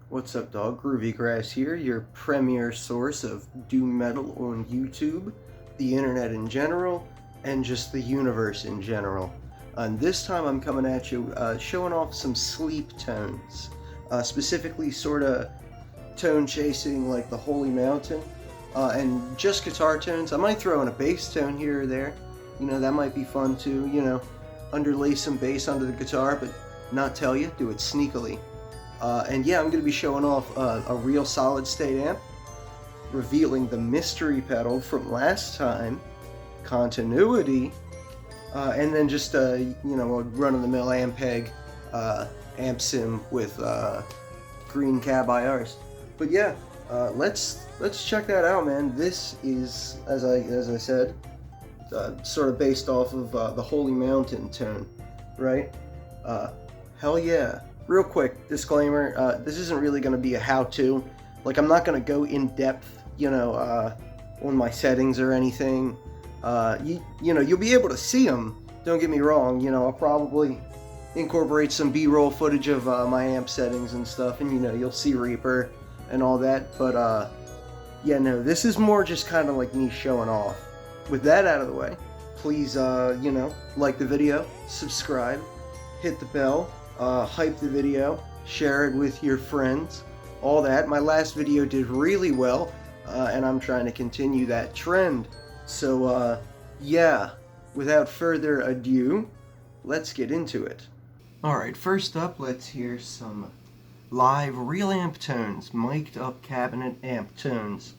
What's up, dog? Groovy Grass here, your premier source of doom metal on YouTube, the internet in general, and just the universe in general. And this time I'm coming at you showing off some sleep tones, specifically sort of tone chasing like the Holy Mountain, and just guitar tones. I might throw in a bass tone here or there, that might be fun too, underlay some bass onto the guitar, but not tell you, do it sneakily. And yeah, I'm going to be showing off a real solid state amp, revealing the mystery pedal from last time, continuity, and then just a run-of-the-mill Ampeg amp sim with green cab IRs. But yeah, let's check that out, man. This is, as I said, sort of based off of the Holy Mountain tone, right? Hell yeah. Real quick disclaimer, this isn't really going to be a how-to. Like, I'm not going to go in depth, on my settings or anything. You'll be able to see them, don't get me wrong. I'll probably incorporate some B-roll footage of my amp settings and stuff, and you'll see Reaper and all that. But yeah, no, this is more just kind of like me showing off. With that out of the way, please like the video, subscribe, hit the bell, hype the video, share it with your friends, all that. My last video did really well, and I'm trying to continue that trend. So yeah, without further ado, let's get into it. Alright, first up, let's hear some live real amp tones, mic'd up cabinet amp tones.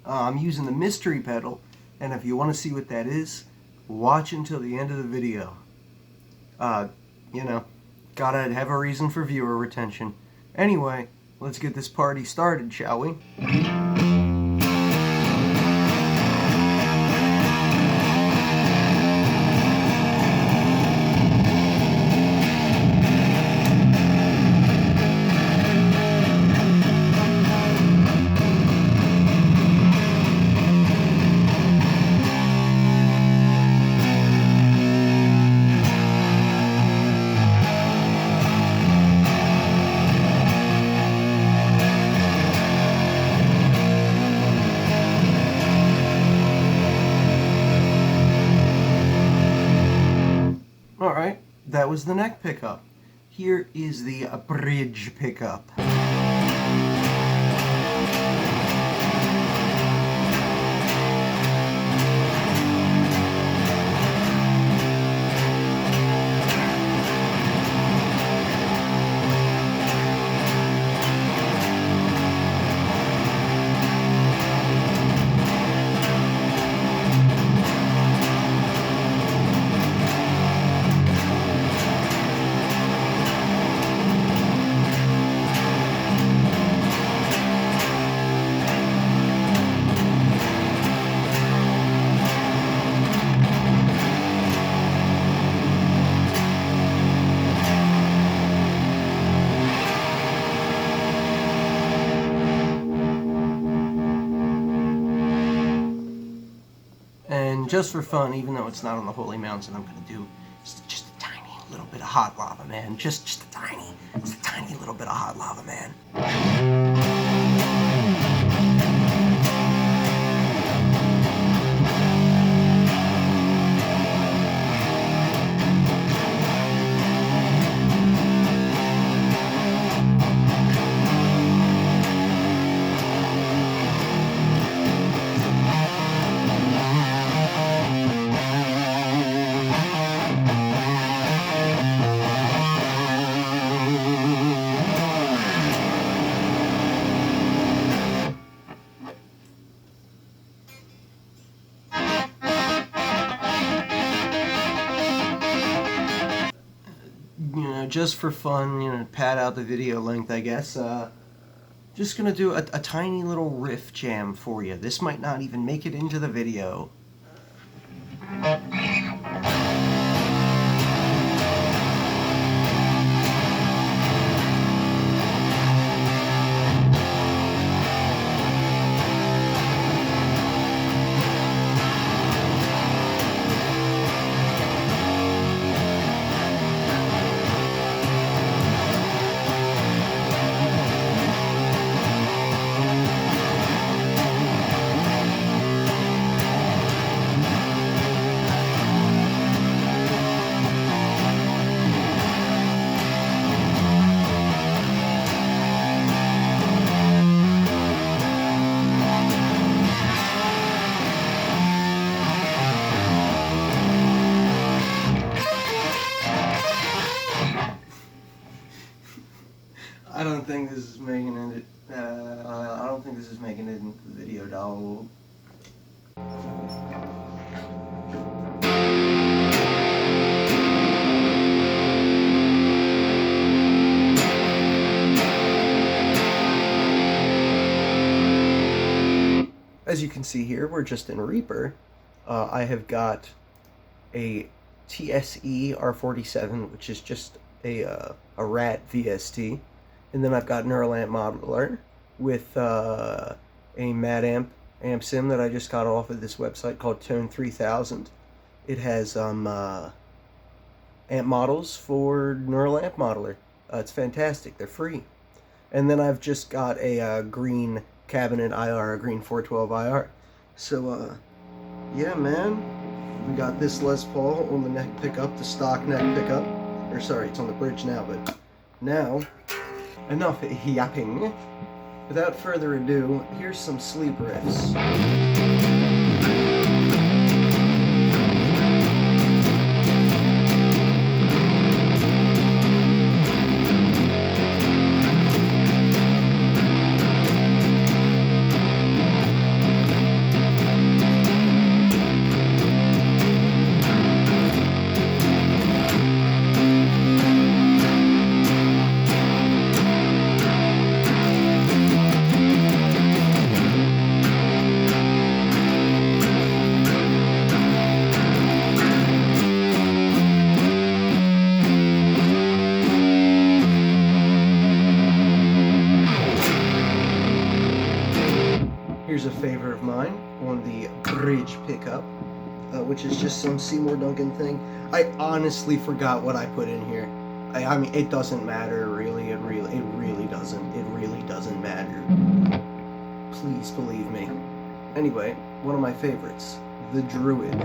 I'm using the mystery pedal, and if you want to see what that is, watch until the end of the video. Gotta have a reason for viewer retention. Anyway, let's get this party started, shall we? Alright, that was the neck pickup. Here is the bridge pickup. And just for fun, even though it's not on the Holy Mountain, I'm going to do just a tiny little bit of hot lava, man. Just a tiny little bit of hot lava, man. Just for fun, pad out the video length, I guess. Just gonna do a tiny little riff jam for you. This might not even make it into the video. I don't think this is making it. I don't think this is making it into the video, dog. As you can see here, we're just in Reaper. I have got a TSE R47, which is just a RAT VST, and then I've got Neural Amp Modeler with a Mad Amp sim that I just got off of this website called Tone 3000. It has amp models for Neural Amp Modeler. It's fantastic. They're free. And then I've just got a green cabinet IR, a green 412 IR. So, yeah, man. We got this Les Paul on the neck pickup, the stock neck pickup. Or sorry, it's on the bridge now, but now, enough yapping. Without further ado, here's some sleep riffs. Here's a favorite of mine on the bridge pickup, which is just some Seymour Duncan thing. I honestly forgot what I put in here. I mean, it doesn't matter, really. It really doesn't matter. Please believe me. Anyway, one of my favorites, the Druid.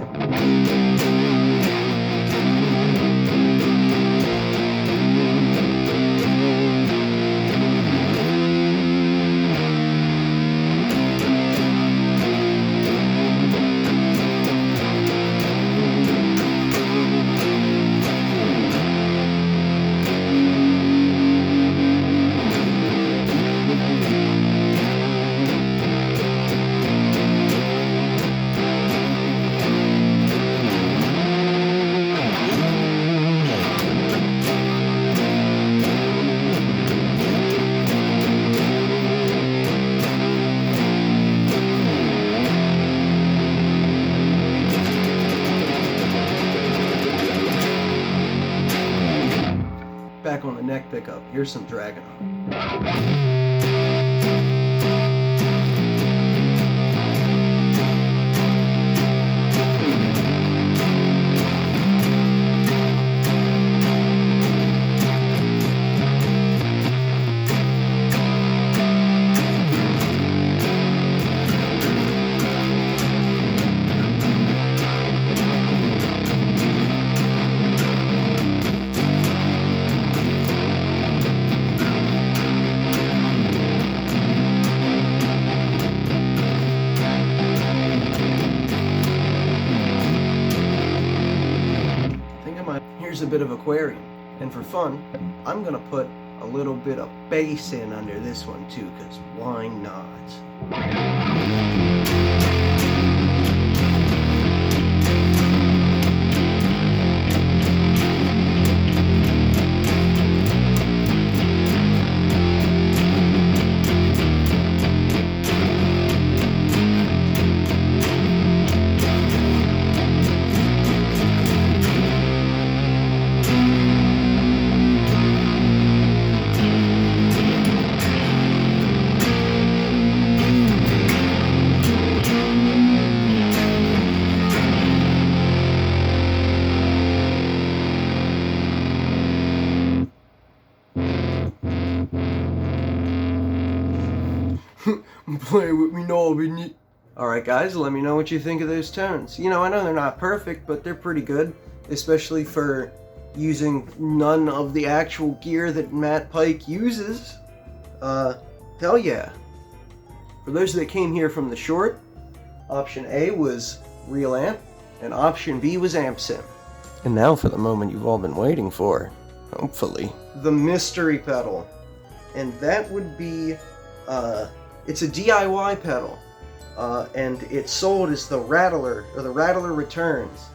Back on the neck pickup, here's some Dragon. Here's a bit of aquarium, and for fun, I'm gonna put a little bit of bass in under this one too, because why not? Play with me now, baby. Alright guys, let me know what you think of those tones. You know, I know they're not perfect, but they're pretty good. Especially for using none of the actual gear that Matt Pike uses. Hell yeah. For those that came here from the short, option A was Real Amp, and option B was Amp Sim. And now for the moment you've all been waiting for. Hopefully. The mystery pedal. and that would be, it's a DIY pedal, and it's sold as the Rattler, or the Rattler Returns,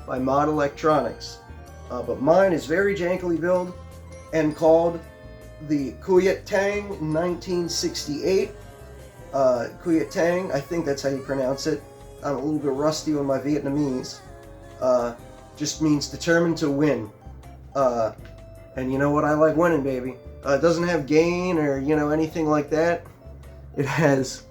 by Mod Electronics. But mine is very jankily built and called the Kuyet Tang 1968. Kuyet Tang, I think that's how you pronounce it. I'm a little bit rusty on my Vietnamese. Just means determined to win. And you know what? I like winning, baby. It doesn't have gain or, anything like that. It has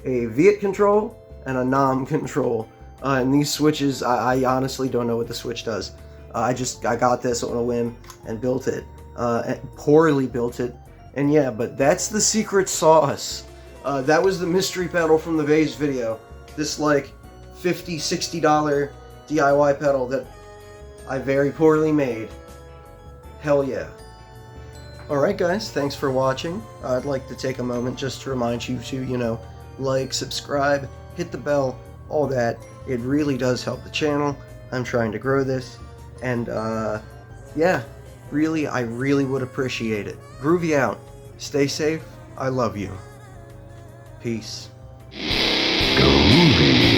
a Viet control and a Nam control. And these switches, I honestly don't know what the switch does. I got this on a whim and built it. And poorly built it. And yeah, but that's the secret sauce. That was the mystery pedal from the Vase video. This like $50, $60 DIY pedal that I very poorly made. Hell yeah. Alright guys, thanks for watching. I'd like to take a moment just to remind you to, like, subscribe, hit the bell, all that. It really does help the channel. I'm trying to grow this. And, yeah, I really would appreciate it. Groovy out. Stay safe. I love you. Peace. Groovy.